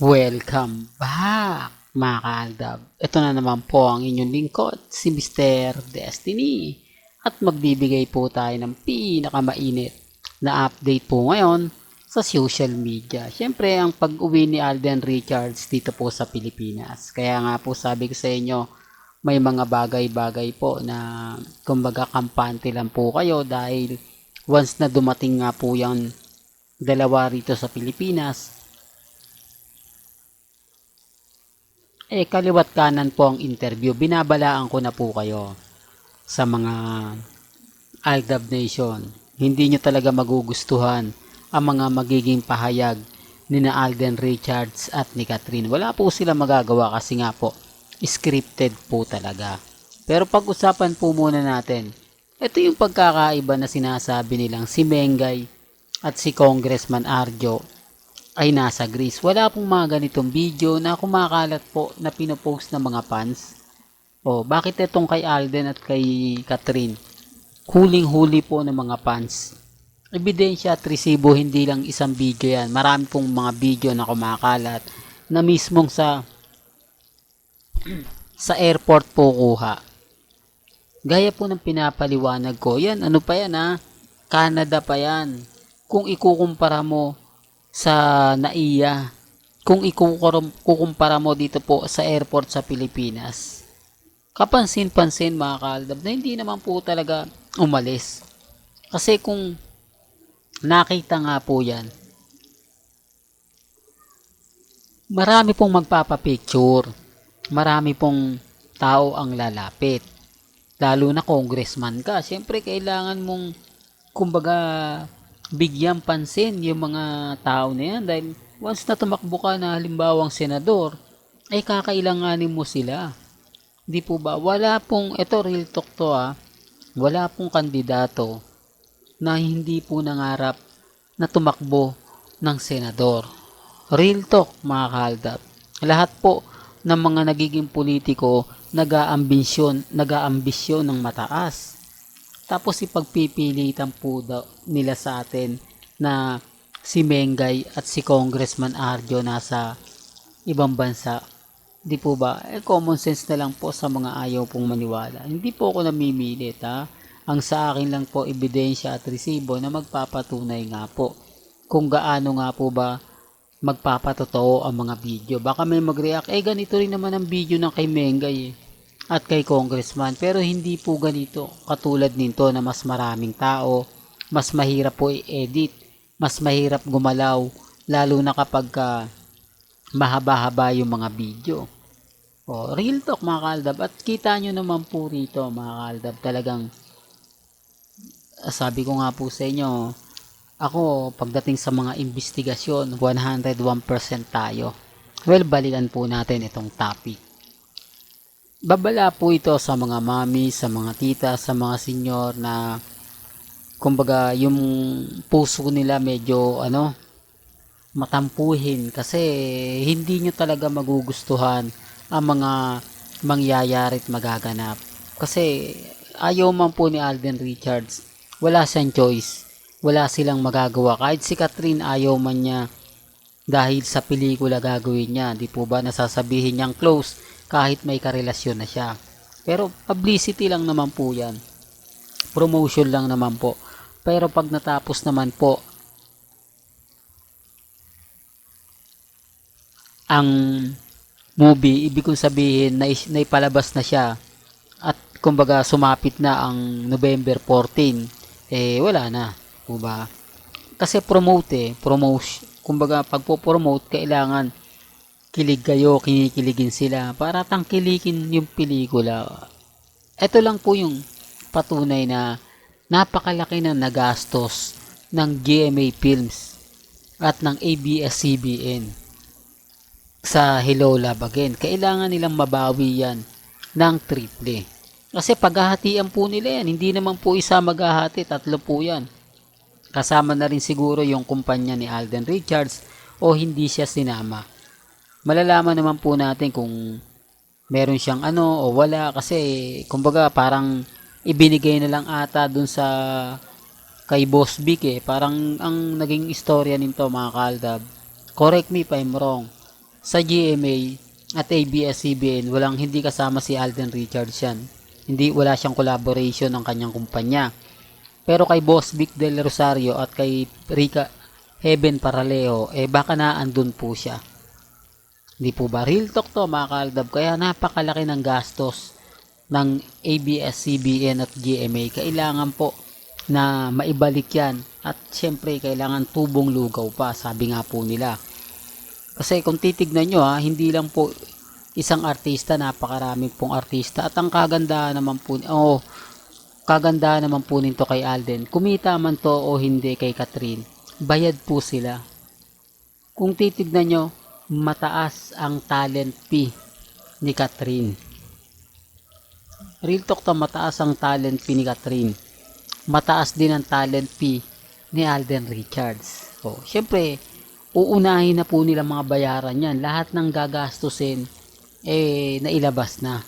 Welcome back, mga kaaldab. Ito na naman po ang inyong lingkod, si Mr. Destiny. At magbibigay po tayo ng pinakamainit na update po ngayon sa social media. Siyempre, ang pag-uwi ni Alden Richards dito po sa Pilipinas. Kaya nga po sabi ko sa inyo, may mga bagay-bagay po na kumbaga kampante lang po kayo dahil once na dumating nga po yung dalawa rito sa Pilipinas, kaliwat kanan po ang interview. Binabalaan ko na po kayo sa mga Aldab Nation. Hindi nyo talaga magugustuhan ang mga magiging pahayag ni na Alden Richards at ni Catherine. Wala po sila magagawa kasi nga po scripted po talaga. Pero pag-usapan po muna natin, ito yung pagkakaiba na sinasabi nilang si Mengay at si Congressman Arjo ay nasa Greece. Wala pong mga ganitong video na kumakalat po na pinopost ng mga fans. O, bakit itong kay Alden at kay Catherine? Huling-huli po ng mga fans. Ebidensya at resibo, hindi lang isang video yan. Marami pong mga video na kumakalat na mismong sa airport po kuha. Gaya po ng pinapaliwanag ko, yan, ano pa yan ha? Canada pa yan. Kung ikukumpara mo sa NAIA, kung ikukumpara mo dito po sa airport sa Pilipinas, kapansin-pansin mga kaaldab na hindi naman po talaga umalis. Kasi kung nakita nga po yan, marami pong magpapapicture, marami pong tao ang lalapit. Lalo na congressman ka, syempre kailangan mong kumbaga bigyan pansin yung mga tao na yan dahil once na tumakbo ka na halimbawang senador, ay kakailanganin mo sila. Di po ba? Wala pong, ito real talk to wala pong kandidato na hindi po nangarap na tumakbo ng senador. Real talk mga kaaldab. Lahat po ng mga nagiging politiko nag-aambisyon ng mataas. Tapos ipagpipilitan po nila sa atin na si Mengay at si Congressman Arjo nasa ibang bansa. Di po ba? Common sense na lang po sa mga ayaw pong maniwala. Hindi po ako namimilit Ang sa akin lang po ebidensya at resibo na magpapatunay nga po kung gaano nga po ba magpapatotoo ang mga video. Baka may mag-react, ganito rin naman ang video ng kay Mengay at kay Congressman, pero hindi po ganito katulad nito na mas maraming tao, mas mahirap po i-edit, mas mahirap gumalaw lalo na kapag mahaba-haba yung mga video. Real talk mga kaaldab, at kita nyo naman po rito mga kaaldab, talagang sabi ko nga po sa inyo, ako pagdating sa mga investigasyon 101% tayo. Well, balikan po natin itong topic. Babala po ito sa mga mami, sa mga tita, sa mga senyor na kumbaga yung puso nila medyo matampuhin kasi hindi nyo talaga magugustuhan ang mga mangyayari at magaganap. Kasi ayaw man po ni Alden Richards, wala siyang choice. Wala silang magagawa. Kahit si Catherine ayaw man niya dahil sa pelikula gagawin niya. Di po ba nasasabihin niyang close kahit may karelasyon na siya. Pero publicity lang naman po yan. Promotion lang naman po. Pero pag natapos naman po ang movie, ibig kong sabihin na naipalabas na siya at kumbaga sumapit na ang November 14, wala na. Diba? Kasi promote kumbaga pagpo-promote kailangan kilig kayo, kinikiligin sila para tangkilikin yung pelikula. Ito lang po yung patunay na napakalaki na nagastos ng GMA Films at ng ABS-CBN sa Hello Love Again. Kailangan nilang mabawi yan ng triple. Kasi paghahatian po nila yan, hindi naman po isa maghahati, tatlo po yan. Kasama na rin siguro yung kumpanya ni Alden Richards o hindi siya sinama. Malalaman naman po natin kung meron siyang o wala kasi kumbaga parang ibinigay na lang ata dun sa kay Boss Vic Parang ang naging istorya nito mga kaaldab. Correct me if I'm wrong. Sa GMA at ABS-CBN, hindi kasama si Alden Richards yan. Wala siyang collaboration ng kanyang kumpanya. Pero kay Boss Vic Del Rosario at kay Rica Heaven Paralejo, baka na andun po siya. Hindi po ba? Real talk to mga kaaldab. Kaya napakalaki ng gastos ng ABS-CBN at GMA. Kailangan po na maibalik yan. At syempre kailangan tubong lugaw pa, sabi nga po nila. Kasi kung titignan nyo hindi lang po isang artista, napakarami pong artista. At ang kagandahan naman po nito kay Alden, kumita man to o hindi kay Catherine, bayad po sila. Kung titignan nyo, mataas ang talent fee ni Catherine. Real talk to, mataas ang talent fee ni Catherine. Mataas din ang talent fee ni Alden Richards. So, syempre, uunahin na po nila mga bayaran yan. Lahat ng gagastusin, nailabas na.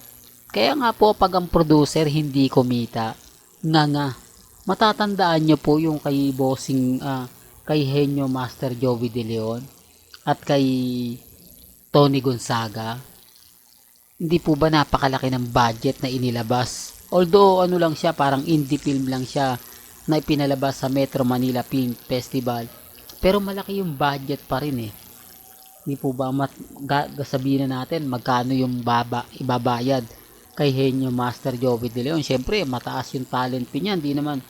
Kaya nga po, pag ang producer hindi kumita, matatandaan nyo po yung kay bossing, kay Henyo Master Joey De Leon, at kay Tony Gonzaga. Hindi po ba napakalaki ng budget na inilabas? Although ano lang siya, parang indie film lang siya na ipinalabas sa Metro Manila Film Festival. Pero malaki yung budget pa rin Hindi po ba sabihin na natin magkano yung ibabayad kay Henyo Master Joey De Leon? Siyempre, mataas yung talent fee niya. Hindi naman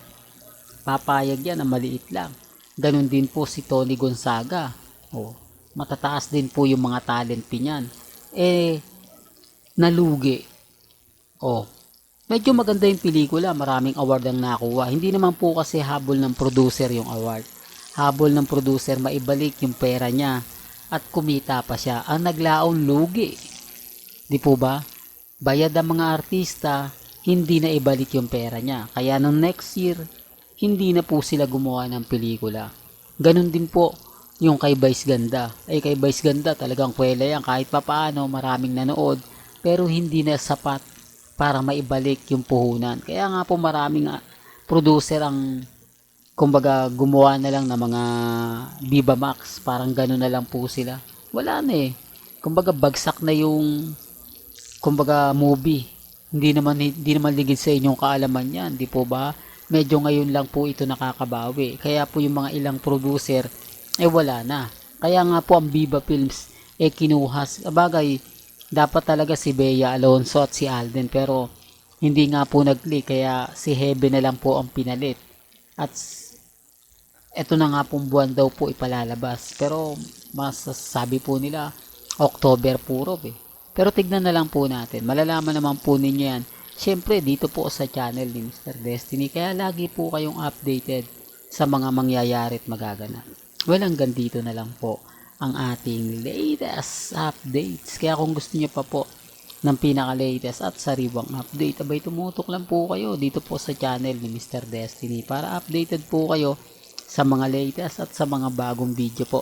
papayag yan na maliit lang. Ganun din po si Tony Gonzaga. Matataas din po yung mga talent fee niyan. Nalugi. Medyo maganda yung pelikula. Maraming award ang nakuha. Hindi naman po kasi habol ng producer yung award. Habol ng producer maibalik yung pera niya at kumita pa siya. Ang naglaon lugi. Di po ba? Bayad ang mga artista, hindi na ibalik yung pera niya. Kaya nung next year, hindi na po sila gumawa ng pelikula. Ganun din po yung kay Vice Ganda. Kay Vice Ganda talagang kwela yan. Kahit papaano maraming nanood, pero hindi na sapat para maibalik yung puhunan. Kaya nga po maraming producer ang kumbaga gumawa na lang ng mga Viva Max. Parang ganun na lang po sila. Wala na Kumbaga bagsak na yung movie. Hindi naman ligid sa inyong kaalaman yan. Di po ba? Medyo ngayon lang po ito nakakabawi. Kaya po yung mga ilang producer wala na. Kaya nga po ang Viva Films kinuha. Bagay, dapat talaga si Bea Alonso at si Alden, pero hindi nga po nag-click, kaya si Heaven na lang po ang pinalit. At eto na nga pong buwan daw po ipalalabas. Pero masasabi po nila October puro Pero tignan na lang po natin. Malalaman naman po ninyo yan. Siyempre dito po sa channel ni Mr. Destiny. Kaya lagi po kayong updated sa mga mangyayari at magaganap. Hanggang dito na lang po ang ating latest updates. Kaya kung gusto niyo pa po ng pinaka-latest at sariwang update, tumutok lang po kayo dito po sa channel ni Mr. Destiny para updated po kayo sa mga latest at sa mga bagong video po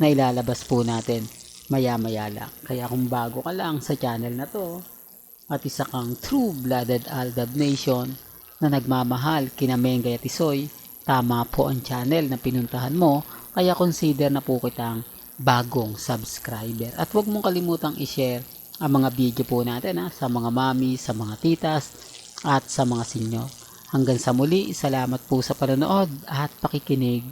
na ilalabas po natin maya-maya lang. Kaya kung bago ka lang sa channel na to at isa kang true-blooded Aldab Nation na nagmamahal kina Mengay at Isoy, tama po ang channel na pinuntahan mo. Kaya consider na po kitang bagong subscriber. At huwag mong kalimutang i-share ang mga video po natin sa mga mami, sa mga titas, at sa mga sinyo. Hanggang sa muli, salamat po sa panonood at pakikinig.